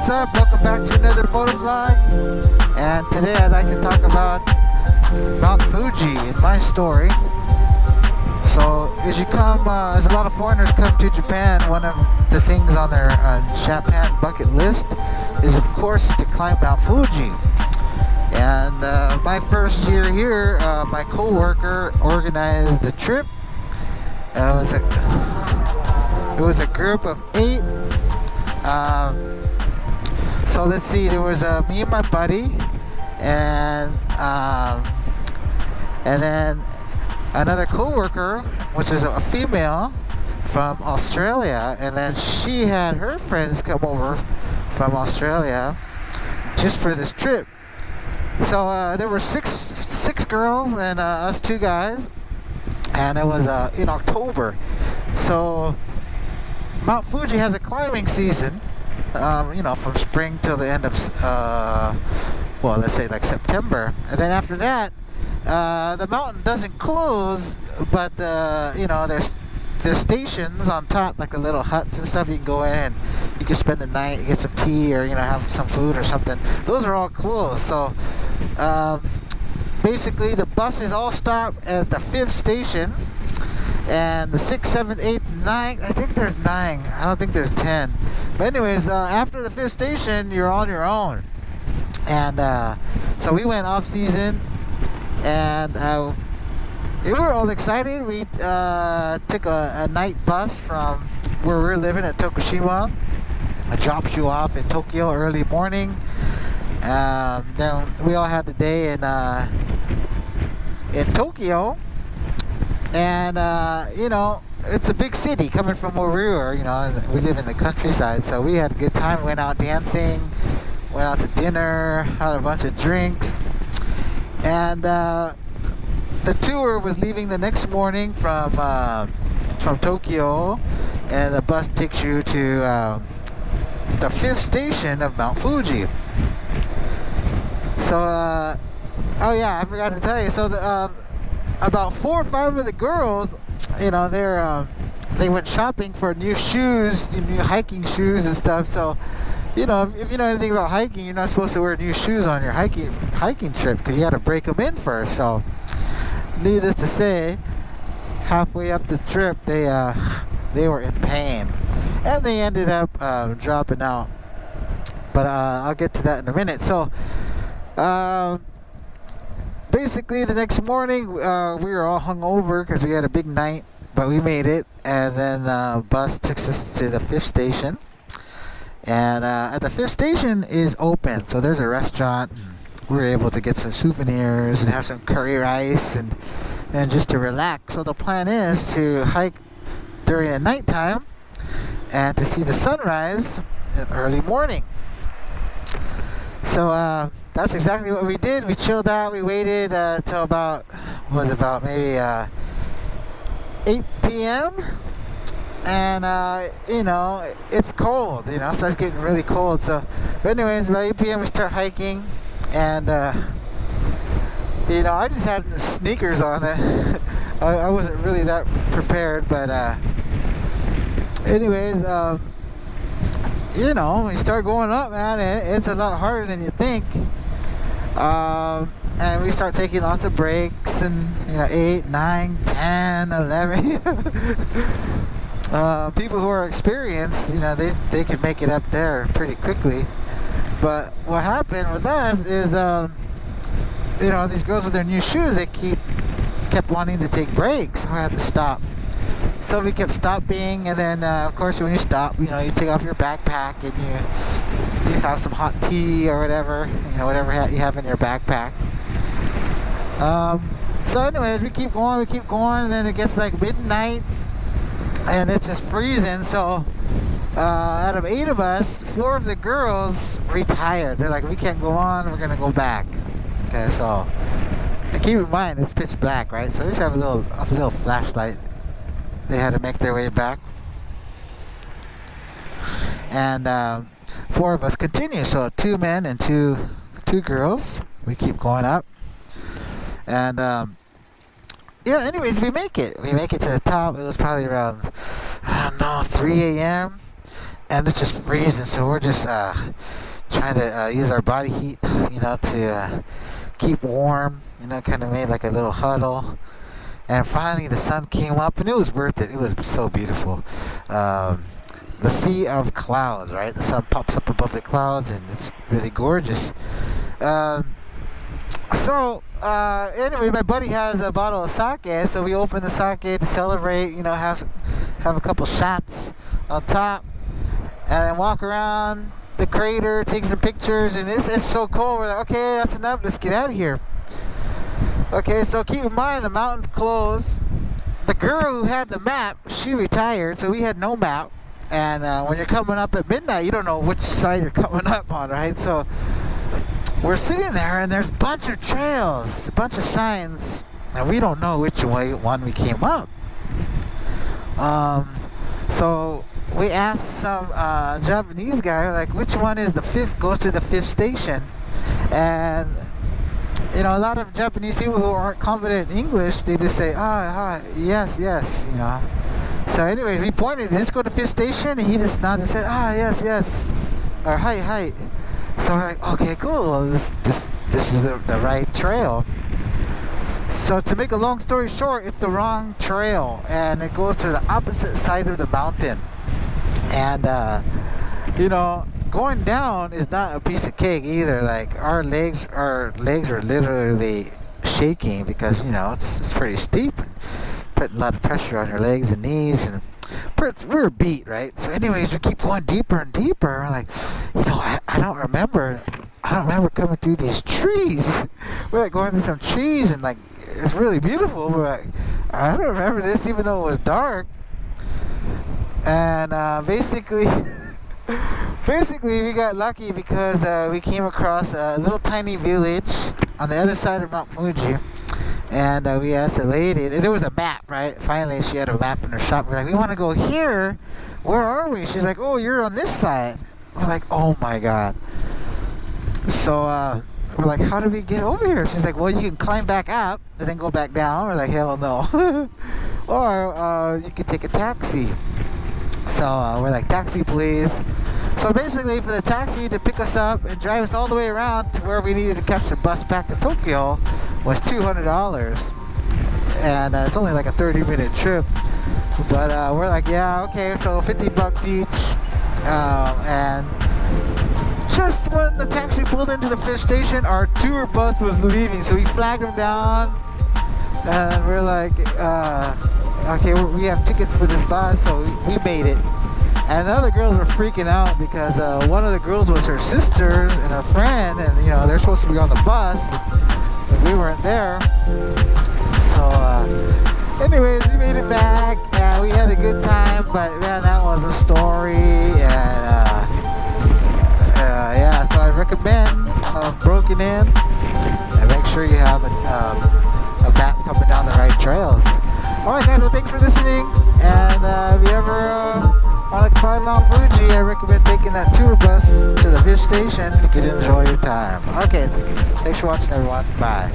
what's up? Welcome back to another motor vlog. And today I'd like to talk about Mount Fuji in my story. So as as a lot of foreigners come to Japan, one of the things on their Japan bucket list is of course to climb Mount Fuji. And my first year here, my co-worker organized a trip. It was a group of 8. So let's see, there was me and my buddy, and then another co-worker, which is a female from Australia, and then she had her friends come over from Australia just for this trip. So there were six girls and us 2 guys, and it was in October. So Mount Fuji has a climbing season, from spring till the end of, let's say like September. And then after that, the mountain doesn't close, but there's stations on top, like the little huts and stuff. You can go in and you can spend the night, get some tea, or have some food or something. Those are all closed. So basically the buses all stop at the 5th station, and the 6th, 7th, 8th, 9th, I think there's 9, I don't think there's 10. But anyways, after the 5th station, you're on your own. And so we went off season, and we were all excited. We took a night bus from where we're living at Tokushima. It drops you off in Tokyo early morning. Then we all had the day in Tokyo. And it's a big city coming from where we were. We live in the countryside, so we had a good time. Went out dancing, went out to dinner, had a bunch of drinks, and the tour was leaving the next morning from Tokyo, and the bus takes you to the 5th station of Mount Fuji. So I forgot to tell you. So about 4 or 5 of the girls, they went shopping for new shoes, new hiking shoes and stuff. So, if you know anything about hiking, you're not supposed to wear new shoes on your hiking trip, because you got to break them in first. So, needless to say, halfway up the trip, they were in pain, and they ended up dropping out. But I'll get to that in a minute. So, basically, the next morning, we were all hungover because we had a big night, but we made it. And then the bus took us to the 5th station. And at the 5th station is open, so there's a restaurant. We were able to get some souvenirs and have some curry rice and just to relax. So the plan is to hike during the nighttime and to see the sunrise in early morning. So that's exactly what we did. We chilled out. We waited till about maybe 8 p.m. And it's cold. It starts getting really cold. So, but anyways, about 8 p.m. we start hiking, and I just had sneakers on it. I wasn't really that prepared, but anyways, you start going up, man. It's a lot harder than you think. And we start taking lots of breaks, and 8, 9, 10, 11. People who are experienced, they can make it up there pretty quickly. But what happened with us is, these girls with their new shoes, they kept wanting to take breaks. So I had to stop. So we kept stopping, and then of course when you stop, you take off your backpack and you have some hot tea or whatever, whatever you have in your backpack. So anyways, we keep going, and then it gets like midnight, and it's just freezing. So out of 8 of us, 4 of the girls retired. They're like, we can't go on, we're gonna go back. Okay, so and keep in mind it's pitch black, right? So they just have a little flashlight. They had to make their way back, and 4 of us continue. So 2 men and two girls. We keep going up, and anyways, we make it to the top. It was probably around, I don't know, 3 a.m. and it's just freezing. So we're just trying to use our body heat, to keep warm. Kind of made like a little huddle. And finally, the sun came up, and it was worth it. It was so beautiful. The sea of clouds, right? The sun pops up above the clouds, and it's really gorgeous. Anyway, my buddy has a bottle of sake, so we opened the sake to celebrate. Have a couple shots on top, and then walk around the crater, take some pictures, and it's so cool. We're like, okay, that's enough. Let's get out of here. Okay, so keep in mind the mountain's closed. The girl who had the map, she retired, so we had no map. And when you're coming up at midnight, you don't know which side you're coming up on, right? So we're sitting there, and there's a bunch of trails, a bunch of signs, and we don't know which one we came up. So we asked some Japanese guy, like, which one is the fifth, goes to the fifth station? And a lot of Japanese people who aren't confident in English, they just say, yes, So anyways, we pointed, let's go to fifth station, and he just nodded and said, yes, or hi. So we're like, okay, cool, this is the right trail. So to make a long story short, it's the wrong trail, and it goes to the opposite side of the mountain. And going down is not a piece of cake either. Like our legs are literally shaking because it's pretty steep and putting a lot of pressure on your legs and knees, and we're beat, right? So anyways, we keep going deeper and deeper. We're like, I don't remember coming through these trees. We're like going through some trees, and like it's really beautiful. We're like, I don't remember this, even though it was dark. And basically we got lucky because we came across a little tiny village on the other side of Mount Fuji. And we asked the lady, there was a map, right? Finally, she had a map in her shop. We're like, we want to go here. Where are we? She's like, oh, you're on this side. We're like, oh my God. So we're like, how do we get over here? She's like, well, you can climb back up and then go back down. We're like, hell no. Or you could take a taxi. So we're like, taxi please. So basically for the taxi to pick us up and drive us all the way around to where we needed to catch the bus back to Tokyo was $200. And it's only like a 30-minute trip. But we're like, yeah, okay, so $50 each. And just when the taxi pulled into the fifth station, our tour bus was leaving. So we flagged them down. And we're like, okay, we have tickets for this bus, so we made it. And the other girls were freaking out because one of the girls was her sister and her friend, and they're supposed to be on the bus, but we weren't there. So anyways, we made it back, and we had a good time, but man, that was a story. And yeah, so I recommend Broken In, and make sure you have a map coming down the right trails. Alright guys, well thanks for listening, and if you ever want to climb Mount Fuji, I recommend taking that tour bus to the fifth station. You can enjoy your time. Okay, thanks for watching everyone. Bye.